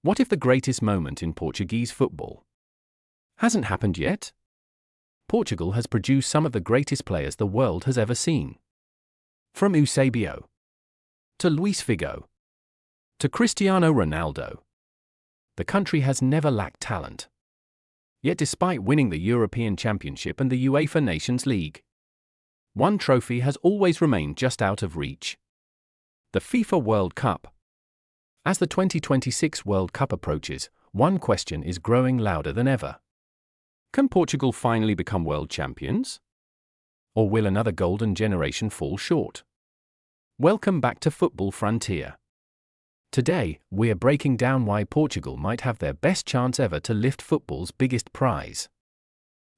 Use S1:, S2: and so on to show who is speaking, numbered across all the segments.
S1: What if the greatest moment in Portuguese football hasn't happened yet? Portugal has produced some of the greatest players the world has ever seen. From Eusebio to Luis Figo to Cristiano Ronaldo, the country has never lacked talent. Yet despite winning the European Championship and the UEFA Nations League, one trophy has always remained just out of reach: the FIFA World Cup. As the 2026 World Cup approaches, one question is growing louder than ever. Can Portugal finally become world champions? Or will another golden generation fall short? Welcome back to Football Frontier. Today, we're breaking down why Portugal might have their best chance ever to lift football's biggest prize.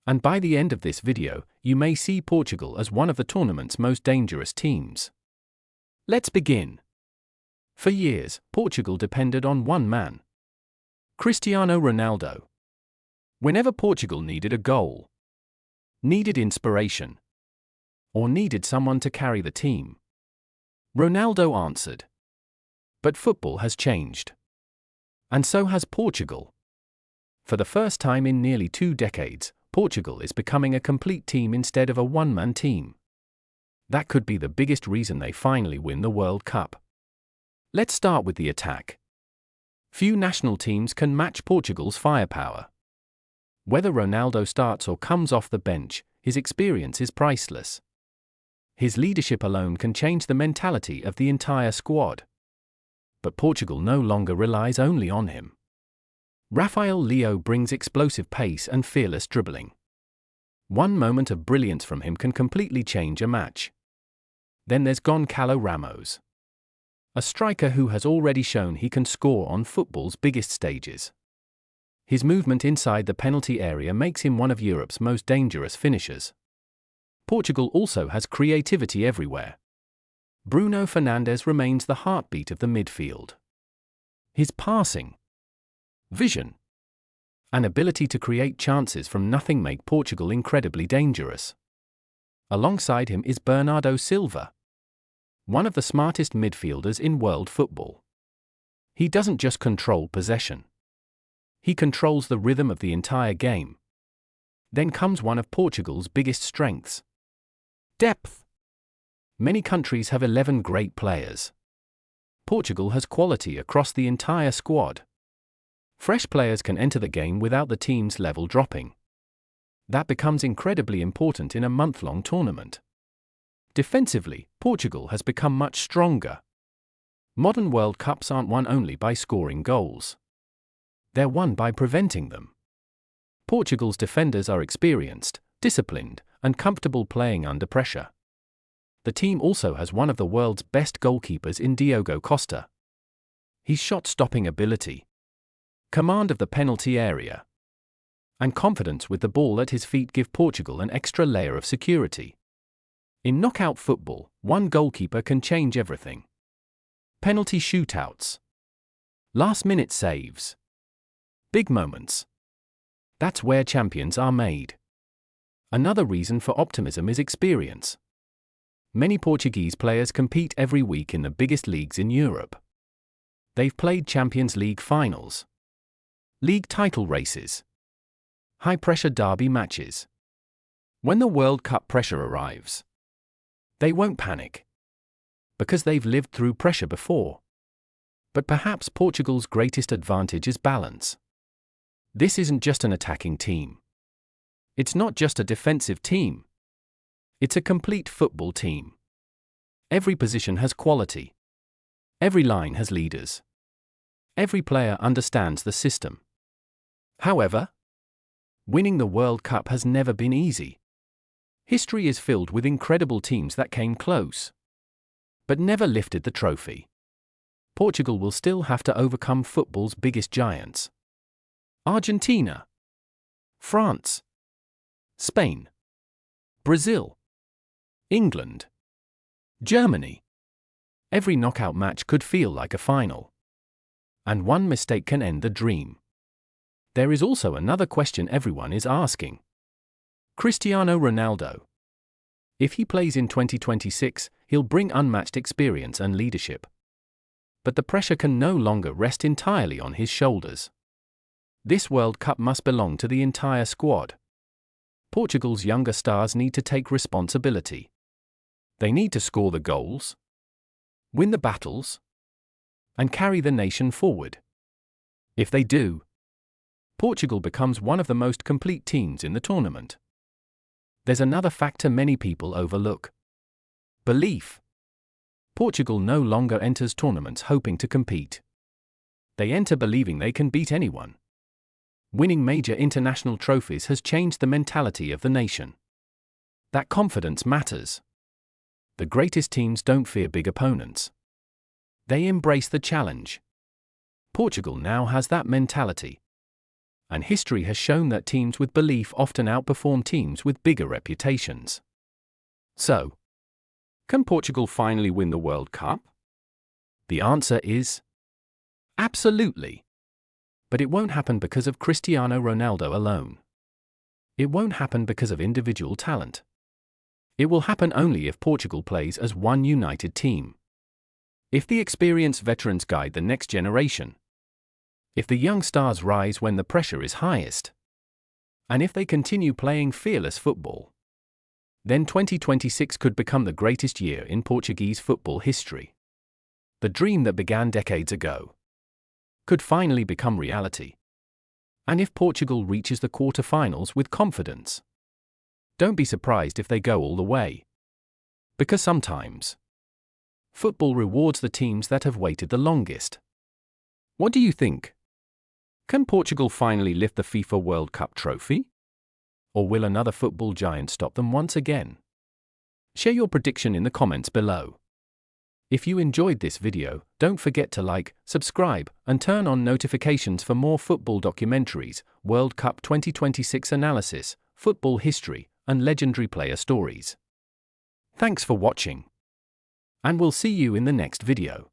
S1: And by the end of this video, you may see Portugal as one of the tournament's most dangerous teams. Let's begin. For years, Portugal depended on one man: Cristiano Ronaldo. Whenever Portugal needed a goal, needed inspiration, or needed someone to carry the team, Ronaldo answered. But football has changed. And so has Portugal. For the first time in nearly 2 decades, Portugal is becoming a complete team instead of a one-man team. That could be the biggest reason they finally win the World Cup. Let's start with the attack. Few national teams can match Portugal's firepower. Whether Ronaldo starts or comes off the bench, his experience is priceless. His leadership alone can change the mentality of the entire squad. But Portugal no longer relies only on him. Rafael Leão brings explosive pace and fearless dribbling. One moment of brilliance from him can completely change a match. Then there's Gonçalo Ramos, a striker who has already shown he can score on football's biggest stages. His movement inside the penalty area makes him one of Europe's most dangerous finishers. Portugal also has creativity everywhere. Bruno Fernandes remains the heartbeat of the midfield. His passing, vision, and ability to create chances from nothing make Portugal incredibly dangerous. Alongside him is Bernardo Silva, one of the smartest midfielders in world football. He doesn't just control possession. He controls the rhythm of the entire game. Then comes one of Portugal's biggest strengths: depth. Many countries have 11 great players. Portugal has quality across the entire squad. Fresh players can enter the game without the team's level dropping. That becomes incredibly important in a month-long tournament. Defensively, Portugal has become much stronger. Modern World Cups aren't won only by scoring goals. They're won by preventing them. Portugal's defenders are experienced, disciplined, and comfortable playing under pressure. The team also has one of the world's best goalkeepers in Diogo Costa. His shot-stopping ability, command of the penalty area, and confidence with the ball at his feet give Portugal an extra layer of security. In knockout football, one goalkeeper can change everything. Penalty shootouts, last-minute saves, big moments. That's where champions are made. Another reason for optimism is experience. Many Portuguese players compete every week in the biggest leagues in Europe. They've played Champions League finals, league title races, high-pressure derby matches. When the World Cup pressure arrives, they won't panic, because they've lived through pressure before. But perhaps Portugal's greatest advantage is balance. This isn't just an attacking team. It's not just a defensive team. It's a complete football team. Every position has quality. Every line has leaders. Every player understands the system. However, winning the World Cup has never been easy. History is filled with incredible teams that came close, but never lifted the trophy. Portugal will still have to overcome football's biggest giants: Argentina, France, Spain, Brazil, England, Germany. Every knockout match could feel like a final. And one mistake can end the dream. There is also another question everyone is asking. Cristiano Ronaldo. If he plays in 2026, he'll bring unmatched experience and leadership. But the pressure can no longer rest entirely on his shoulders. This World Cup must belong to the entire squad. Portugal's younger stars need to take responsibility. They need to score the goals, win the battles, and carry the nation forward. If they do, Portugal becomes one of the most complete teams in the tournament. There's another factor many people overlook: belief. Portugal no longer enters tournaments hoping to compete. They enter believing they can beat anyone. Winning major international trophies has changed the mentality of the nation. That confidence matters. The greatest teams don't fear big opponents. They embrace the challenge. Portugal now has that mentality. And history has shown that teams with belief often outperform teams with bigger reputations. So, can Portugal finally win the World Cup? The answer is absolutely. But it won't happen because of Cristiano Ronaldo alone. It won't happen because of individual talent. It will happen only if Portugal plays as one united team. If the experienced veterans guide the next generation. If the young stars rise when the pressure is highest. And if they continue playing fearless football. Then 2026 could become the greatest year in Portuguese football history. The dream that began decades ago could finally become reality. And if Portugal reaches the quarter-finals with confidence, don't be surprised if they go all the way. Because sometimes, football rewards the teams that have waited the longest. What do you think? Can Portugal finally lift the FIFA World Cup trophy? Or will another football giant stop them once again? Share your prediction in the comments below. If you enjoyed this video, don't forget to like, subscribe, and turn on notifications for more football documentaries, World Cup 2026 analysis, football history, and legendary player stories. Thanks for watching. And we'll see you in the next video.